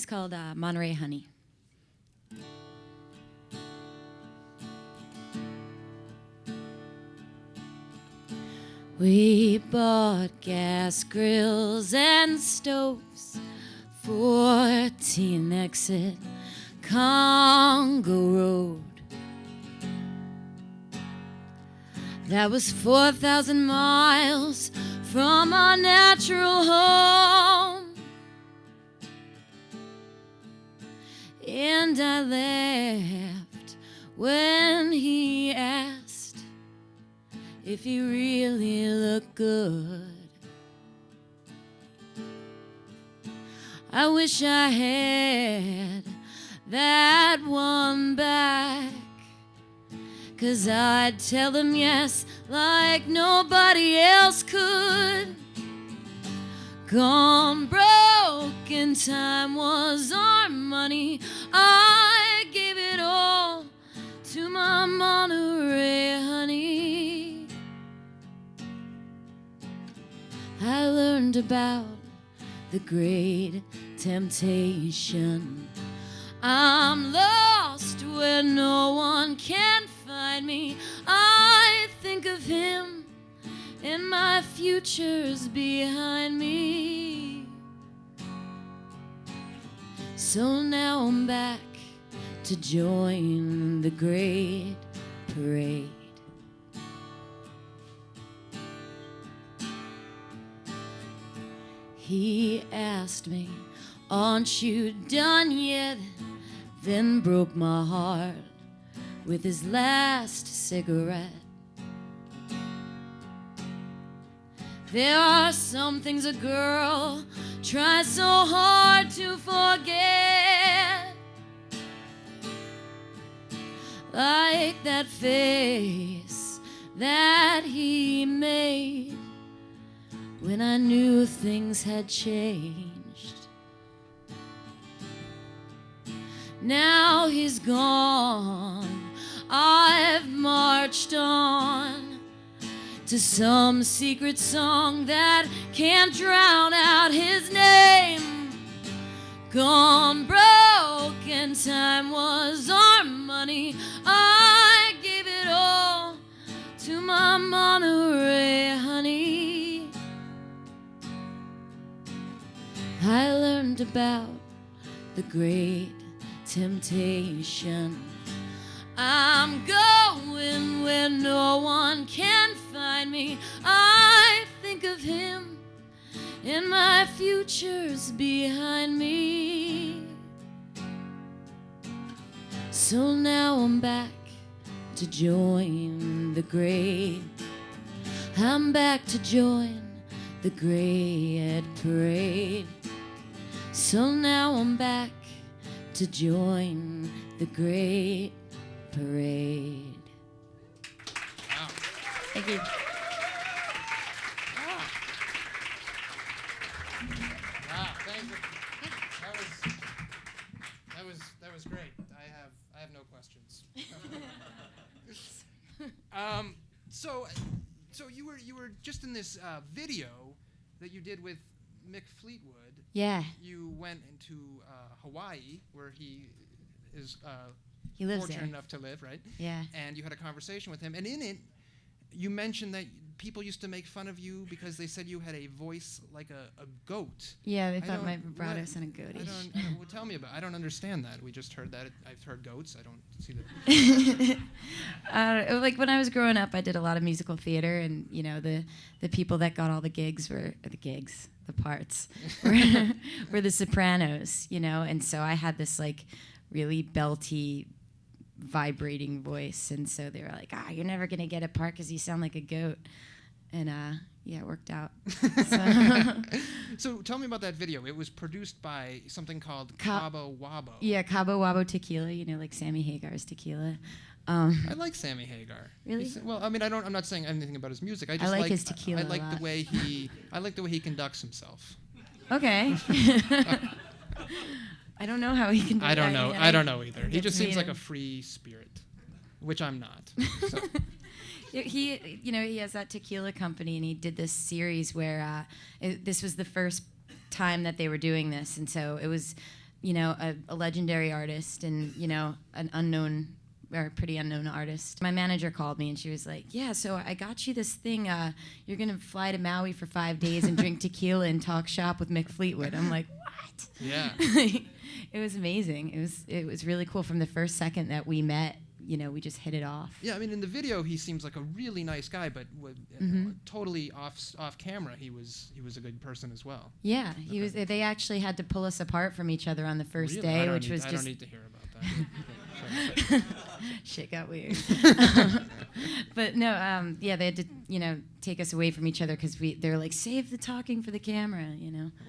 called Monterey Honey. We bought gas grills and stoves, 14 exit Congo Road. That was 4,000 miles from our natural home. And I laughed when he asked if he really looked good. I wish I had that one back, 'cause I'd tell him yes like nobody else could. Gone broke and time was our money. I gave it all to my Monterey honey. I learned about the great temptation. I'm lost where no one can find me. I think of him and my future's behind me. So now I'm back to join the great parade. He asked me, aren't you done yet? Then broke my heart with his last cigarette. There are some things a girl tries so hard to forget, like that face that he made when I knew things had changed. Now he's gone, I've marched on to some secret song that can't drown out his name. Gone broke and time was our money. I gave it all to my Monterey honey. I learned about the great temptation. I'm going where no one can find me. I think of him and my future's behind me. So now I'm back to join the great. I'm back to join the great parade. So now I'm back to join the great parade. Wow. Thank you. Wow, thank you. That was great. I have no questions. So you were just in this video that you did with Mick Fleetwood. Yeah. You went into Hawaii, where he is He lives fortunate there. enough to live, right? Yeah. And you had a conversation with him, and in it, you mentioned that people used to make fun of you because they said you had a voice like a goat. Yeah, they I thought don't- my vibrato what- sounded goatish. well, tell me about it. I don't understand that. We just heard that. I've heard goats. I don't see that. Like when I was growing up, I did a lot of musical theater, and you know the people that got all the gigs were the parts were the sopranos, you know, and so I had this like really belty, vibrating voice, and so they were like, you're never gonna get a part because you sound like a goat, and yeah, it worked out. So tell me about that video. It was produced by something called Cabo Wabo. Yeah, Cabo Wabo Tequila, you know, like Sammy Hagar's tequila. I like Sammy Hagar. Really? Well, I mean, I'm not saying anything about his music. I just like his tequila I like a lot. the way he conducts himself. Okay. I don't know how he can do that. I don't know. I don't know either. He get just to seems meet like a him. free spirit, which I'm not. So. He, you know, he has that tequila company, and he did this series where this was the first time that they were doing this, and so it was a legendary artist and, an unknown or pretty unknown artist. My manager called me and she was like, yeah, so I got you this thing. You're going to fly to Maui for 5 days and drink tequila and talk shop with Mick Fleetwood. I'm like, what? Yeah. It was amazing. It was really cool. From the first second that we met, we just hit it off. Yeah, I mean, in the video, he seems like a really nice guy, but totally off camera, he was a good person as well. Yeah, he was. They actually had to pull us apart from each other on the first Really? day, I just. don't need to hear about that. Shit got weird. But no, they had to, take us away from each other because they were like, save the talking for the camera,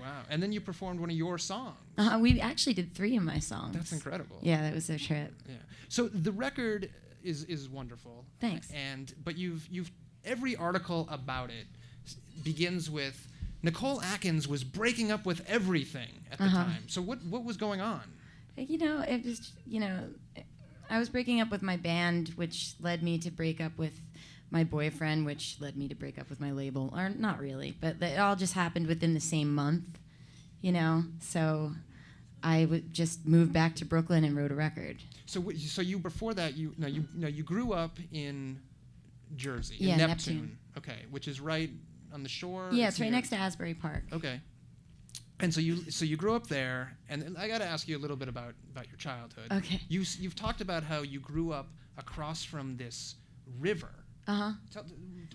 Wow. And then you performed one of your songs. We actually did 3 of my songs. That's incredible. Yeah, that was their trip. Yeah. So the record is wonderful. Thanks. But you've every article about it begins with Nicole Atkins was breaking up with everything at the time. So what was going on? It was, I was breaking up with my band, which led me to break up with my boyfriend, which led me to break up with my label. Or not really, but it all just happened within the same month, So I just moved back to Brooklyn and wrote a record. So you before that you grew up in Jersey, yeah, in Neptune. Okay, which is right on the shore. Yeah, it's right next to Asbury Park. Okay. And so you grew up there, and I got to ask you a little bit about your childhood. Okay. You've talked about how you grew up across from this river.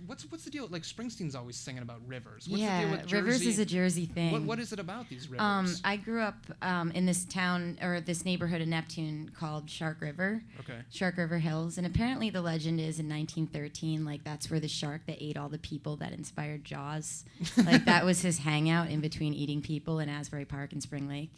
What's the deal? Like Springsteen's always singing about rivers. What's the deal with Jersey? Rivers is a Jersey thing. What is it about these rivers? I grew up in this town or this neighborhood in Neptune called Shark River. Okay. Shark River Hills, and apparently the legend is in 1913, like that's where the shark that ate all the people that inspired Jaws, like that was his hangout in between eating people in Asbury Park and Spring Lake.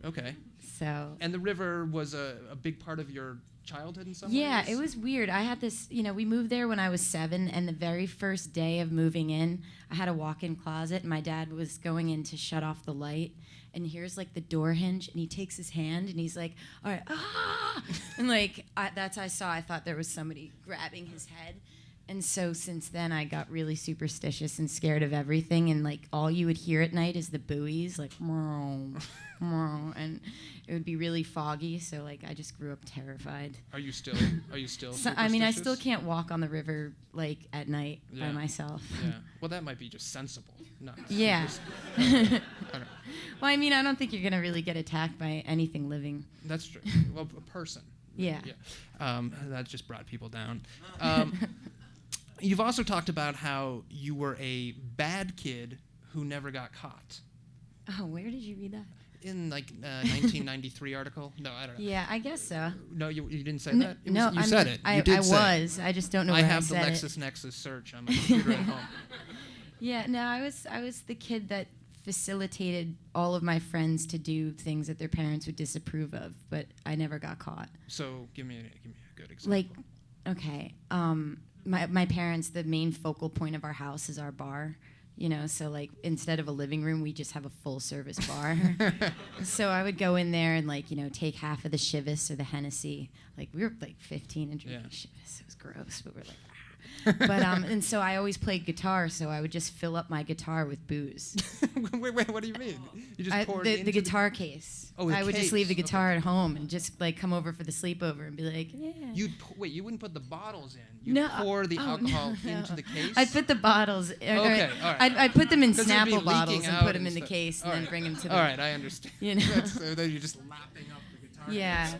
Okay. So. And the river was a big part of your childhood in some Yeah, ways? it was weird. I had this, we moved there when I was 7, and the very first day of moving in, I had a walk-in closet, and my dad was going in to shut off the light, and here's like the door hinge, and he takes his hand, and he's like, all right, and like, I thought there was somebody grabbing his head. And so since then, I got really superstitious and scared of everything. And like all you would hear at night is the buoys, like, and it would be really foggy. So like I just grew up terrified. Are you still? So, I mean, I still can't walk on the river like at night by myself. Yeah. Well, that might be just sensible. No. Yeah. Okay. Well, I mean, I don't think you're gonna really get attacked by anything living. That's true. Well, a person. Yeah. That just brought people down. You've also talked about how you were a bad kid who never got caught. Oh, where did you read that? In like 1993 article? No, I don't know. Yeah, I guess so. No, you didn't say that? You said it. I was. I just don't know where I said it. I have the LexisNexis search on my computer at home. Yeah, no, I was the kid that facilitated all of my friends to do things that their parents would disapprove of, but I never got caught. So give me a good example. Like, okay, my parents, the main focal point of our house is our bar. So like instead of a living room, we just have a full service bar. So I would go in there and like, take half of the Chivas or the Hennessy. Like we were like 15 and drinking Chivas. It was gross, but we're like, but and so I always played guitar, so I would just fill up my guitar with booze. wait, what do you mean? You just poured the guitar case. Oh, I would just leave the guitar at home and just like come over for the sleepover and be like, yeah. You wouldn't put the bottles in. You'd pour the alcohol into the case? I'd put the bottles. Okay, all right. I'd put them in Snapple Snapple bottles and put them in the case and then bring them to the. All right, I understand. So then you're just lapping up the guitar. Yeah.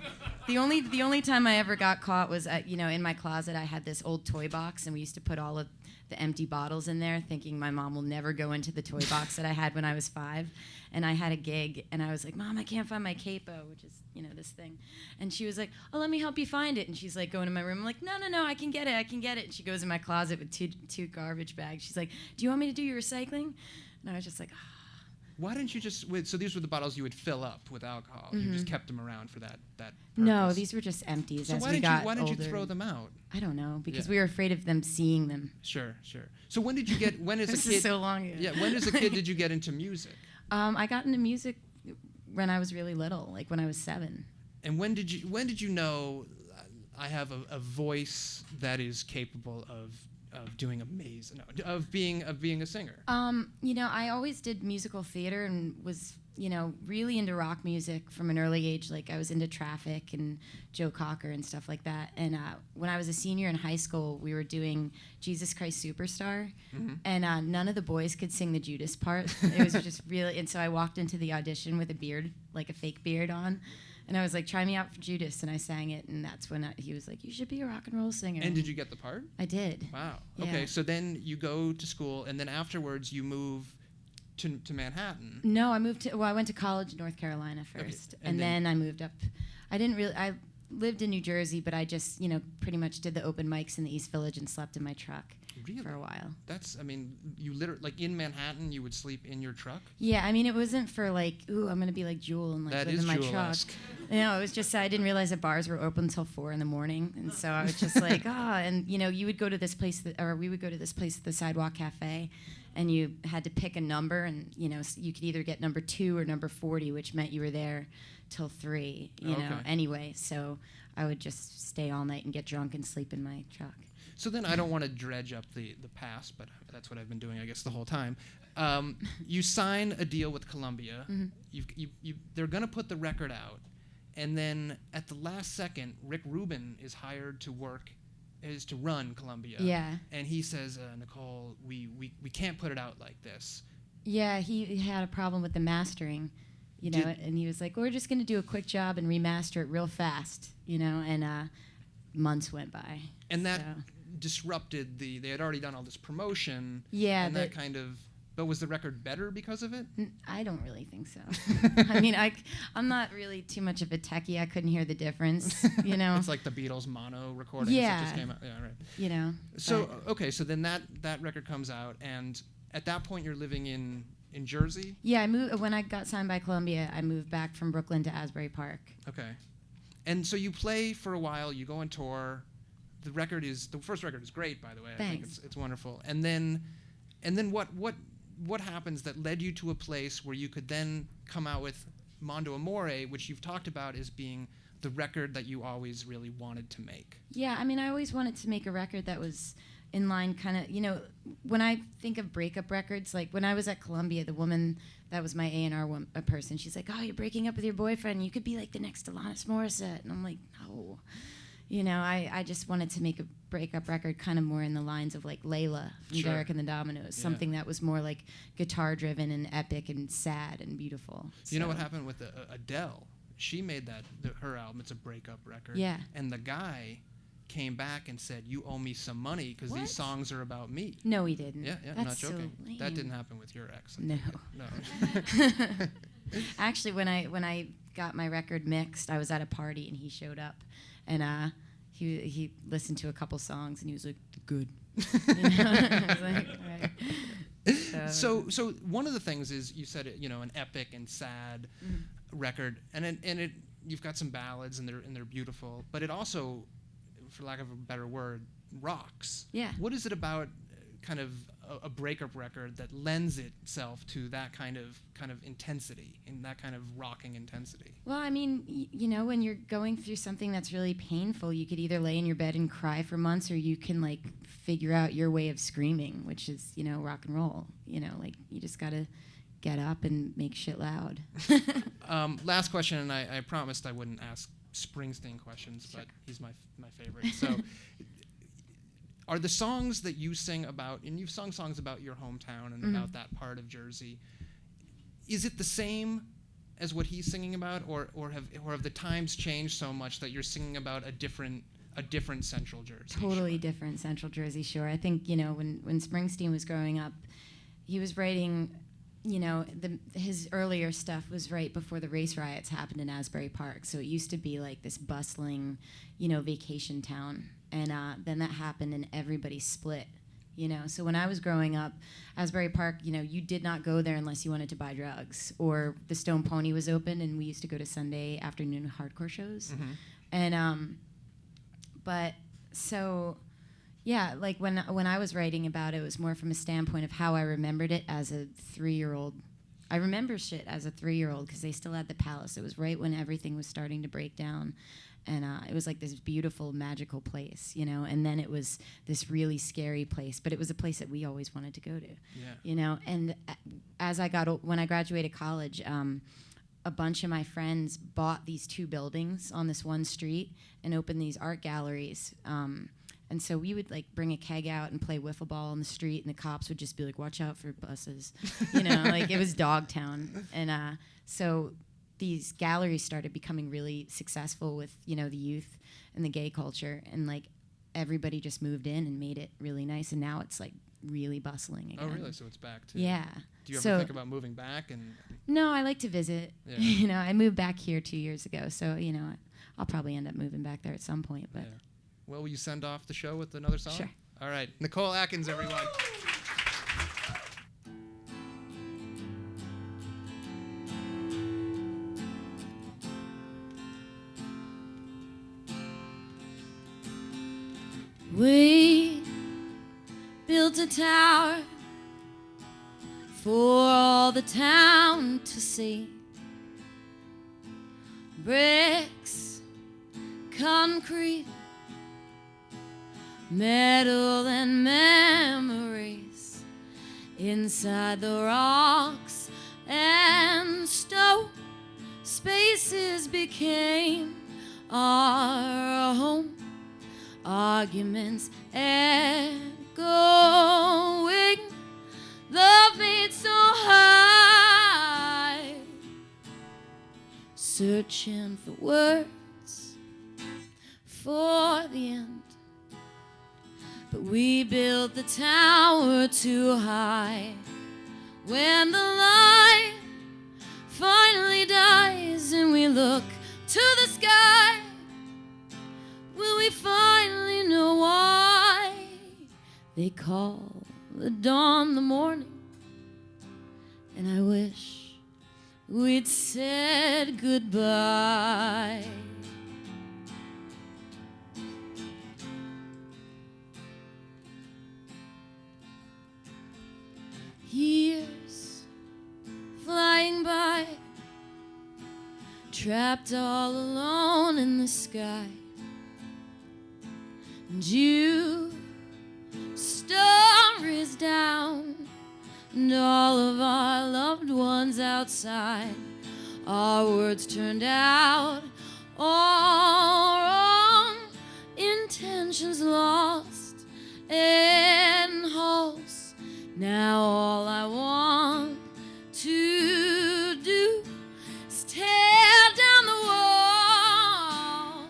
The only time I ever got caught was in my closet I had this old toy box, and we used to put all of the empty bottles in there, thinking my mom will never go into the toy box that I had when I was 5. And I had a gig, and I was like, Mom, I can't find my capo, which is this thing. And she was like, oh, let me help you find it. And she's like going to my room. I'm like, no, I can get it. And she goes in my closet with two garbage bags. She's like, do you want me to do your recycling? And I was just like, Why didn't you just so these were the bottles you would fill up with alcohol. You just kept them around for that purpose. No, these were just empties. So as why we got why didn't older. you throw them out? I don't know, because we were afraid of them seeing them. Sure. So when did you get when as a kid? This is so long ago. Yeah, when as a kid did you get into music? I got into music when I was really little, like when I was 7. And when did you know I have a voice that is capable of doing amazing, no, of being a singer? I always did musical theater and was, really into rock music from an early age. Like I was into Traffic and Joe Cocker and stuff like that. And when I was a senior in high school, we were doing Jesus Christ Superstar, and none of the boys could sing the Judas part. It was just really, and so I walked into the audition with a beard, like a fake beard on. And I was like, try me out for Judas, and I sang it, and that's when he was like, you should be a rock and roll singer. And did you get the part? I did. Wow. Yeah. Okay, so then you go to school, and then afterwards you move to Manhattan. No, I went to college in North Carolina first, Okay. and then I moved up. I lived in New Jersey, but I just, pretty much did the open mics in the East Village and slept in my truck for a while. You literally, like in Manhattan, you would sleep in your truck? Yeah, it wasn't for like, ooh, I'm going to be like Jewel and like That live is in my Jewel-esque. truck. No, it was just, I didn't realize that bars were open until 4 a.m. And so I was just like, and you would go to this place, we would go to this place, the Sidewalk Cafe, and you had to pick a number, and, you could either get number 2 or number 40, which meant you were there till 3, anyway. So I would just stay all night and get drunk and sleep in my truck. So then I don't want to dredge up the past, but that's what I've been doing, I guess, the whole time. You sign a deal with Columbia. They're going to put the record out. And then at the last second, Rick Rubin is hired to run Columbia. Yeah. And he says, Nicole, we can't put it out like this. Yeah, he had a problem with the mastering, and he was like, we're just going to do a quick job and remaster it real fast, and months went by. And that disrupted they had already done all this promotion. Yeah. And that kind of, but was the record better because of it? I don't really think so. I'm not really too much of a techie. I couldn't hear the difference, It's like the Beatles mono recordings that just came out. Yeah, right. So, okay, so then that record comes out, and at that point you're living in Jersey? Yeah, when I got signed by Columbia, I moved back from Brooklyn to Asbury Park. Okay. And so you play for a while, you go on tour. The first record is great, by the way. Thanks. I think it's wonderful. And then what happens that led you to a place where you could then come out with Mondo Amore, which you've talked about as being the record that you always really wanted to make? Yeah, I always wanted to make a record that was in line kind of, when I think of breakup records, like when I was at Columbia, the woman that was my A&R person, she's like, oh, you're breaking up with your boyfriend. You could be like the next Alanis Morissette. And I'm like, no. I just wanted to make a breakup record kind of more in the lines of like Layla from Derek and the Dominoes, something that was more like guitar-driven and epic and sad and beautiful. You know what happened with Adele? She made her album, it's a breakup record. Yeah. And the guy came back and said, you owe me some money because these songs are about me. No, he didn't. Yeah, That's not joking. So lame. That didn't happen with your ex. No. No. Actually, when I got my record mixed, I was at a party and he showed up, and he listened to a couple songs and he was like, good. I was like, right. So one of the things is you said it, an epic and sad record, and you've got some ballads and they're beautiful, but it also, for lack of a better word, rocks. Yeah. What is it about kind of a breakup record that lends itself to that kind of intensity and that kind of rocking intensity? Well, when you're going through something that's really painful, you could either lay in your bed and cry for months, or you can like figure out your way of screaming, which is, rock and roll. You just gotta get up and make shit loud. Last question, and I promised I wouldn't ask Springsteen questions, but he's my favorite. So, are the songs that you sing about, and you've sung songs about your hometown and about that part of Jersey, is it the same as what he's singing about, or have the times changed so much that you're singing about a different Central Jersey? Totally shore? Different Central Jersey shore. I think when Springsteen was growing up, he was writing. His earlier stuff was right before the race riots happened in Asbury Park. So it used to be like this bustling, vacation town. And then that happened and everybody split, So when I was growing up, Asbury Park, you did not go there unless you wanted to buy drugs. Or the Stone Pony was open and we used to go to Sunday afternoon hardcore shows. Mm-hmm. And, yeah, like when I was writing about it, it was more from a standpoint of how I remembered it as a 3-year-old. I remember shit as a 3-year-old because they still had the palace. It was right when everything was starting to break down. And it was like this beautiful, magical place, you know. And then it was this really scary place, but it was a place that we always wanted to go to, you know. And as when I graduated college, a bunch of my friends bought these 2 buildings on this one street and opened these art galleries. And so we would like bring a keg out and play wiffle ball on the street, and the cops would just be like, "Watch out for buses," you know, like it was Dogtown. And so these galleries started becoming really successful with, you know, the youth and the gay culture, and like everybody just moved in and made it really nice, and now it's like really bustling again. Oh, really? So it's back too. Yeah. Do you ever think about moving back? And no, I like to visit. Yeah. You know, I moved back here 2 years ago, so you know, I'll probably end up moving back there at some point. But well, will you send off the show with another song? Sure. All right, Nicole Atkins, everyone. We built a tower for all the town to see. Bricks, concrete, metal and memories. Inside the rocks and stone, spaces became our home. Arguments echoing, love made so high, searching for words for the end. But we built the tower too high. When the light finally dies and we look to the sky, will we finally know why they call the dawn the morning? And I wish we'd said goodbye. Years flying by, trapped all alone in the sky. And you, stories down, and all of our loved ones outside. Our words turned out all wrong, intentions lost in halls. Now all I want to do is tear down the walls,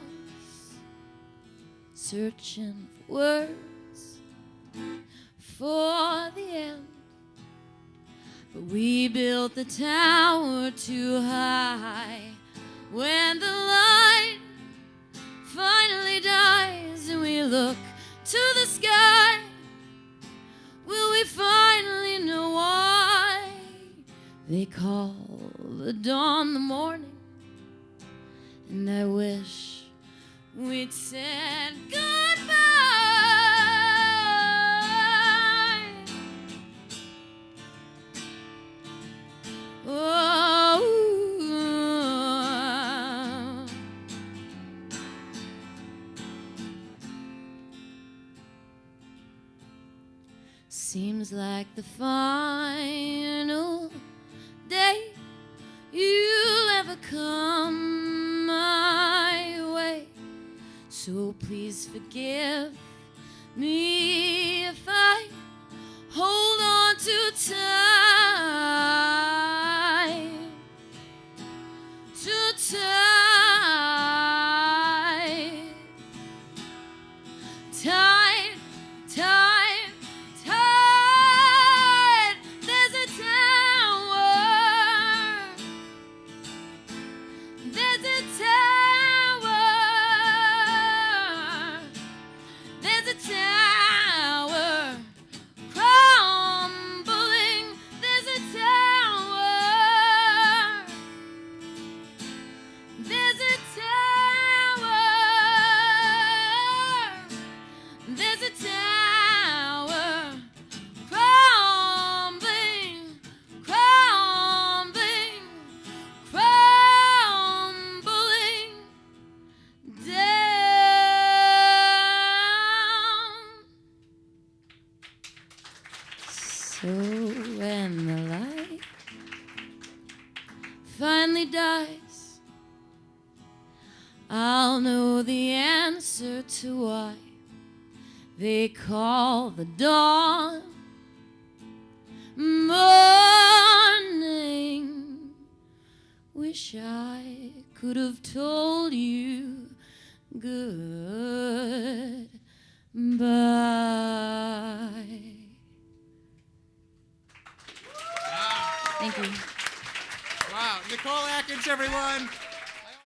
searching for words for the end. But we built the tower too high. When the light finally dies and we look to the sky, will we finally know why they call the dawn the morning? And I wish we'd said goodbye. Oh, seems like the final day you'll ever come my way. So please forgive me if I hold on to time, to time, time, time, time. There's a tower, there's a tower, there's a tower So when the light finally dies, I'll know the answer to why they call the dawn morning. Wish I could have told you goodbye. Thank you. Wow. Nicole Atkins, everyone.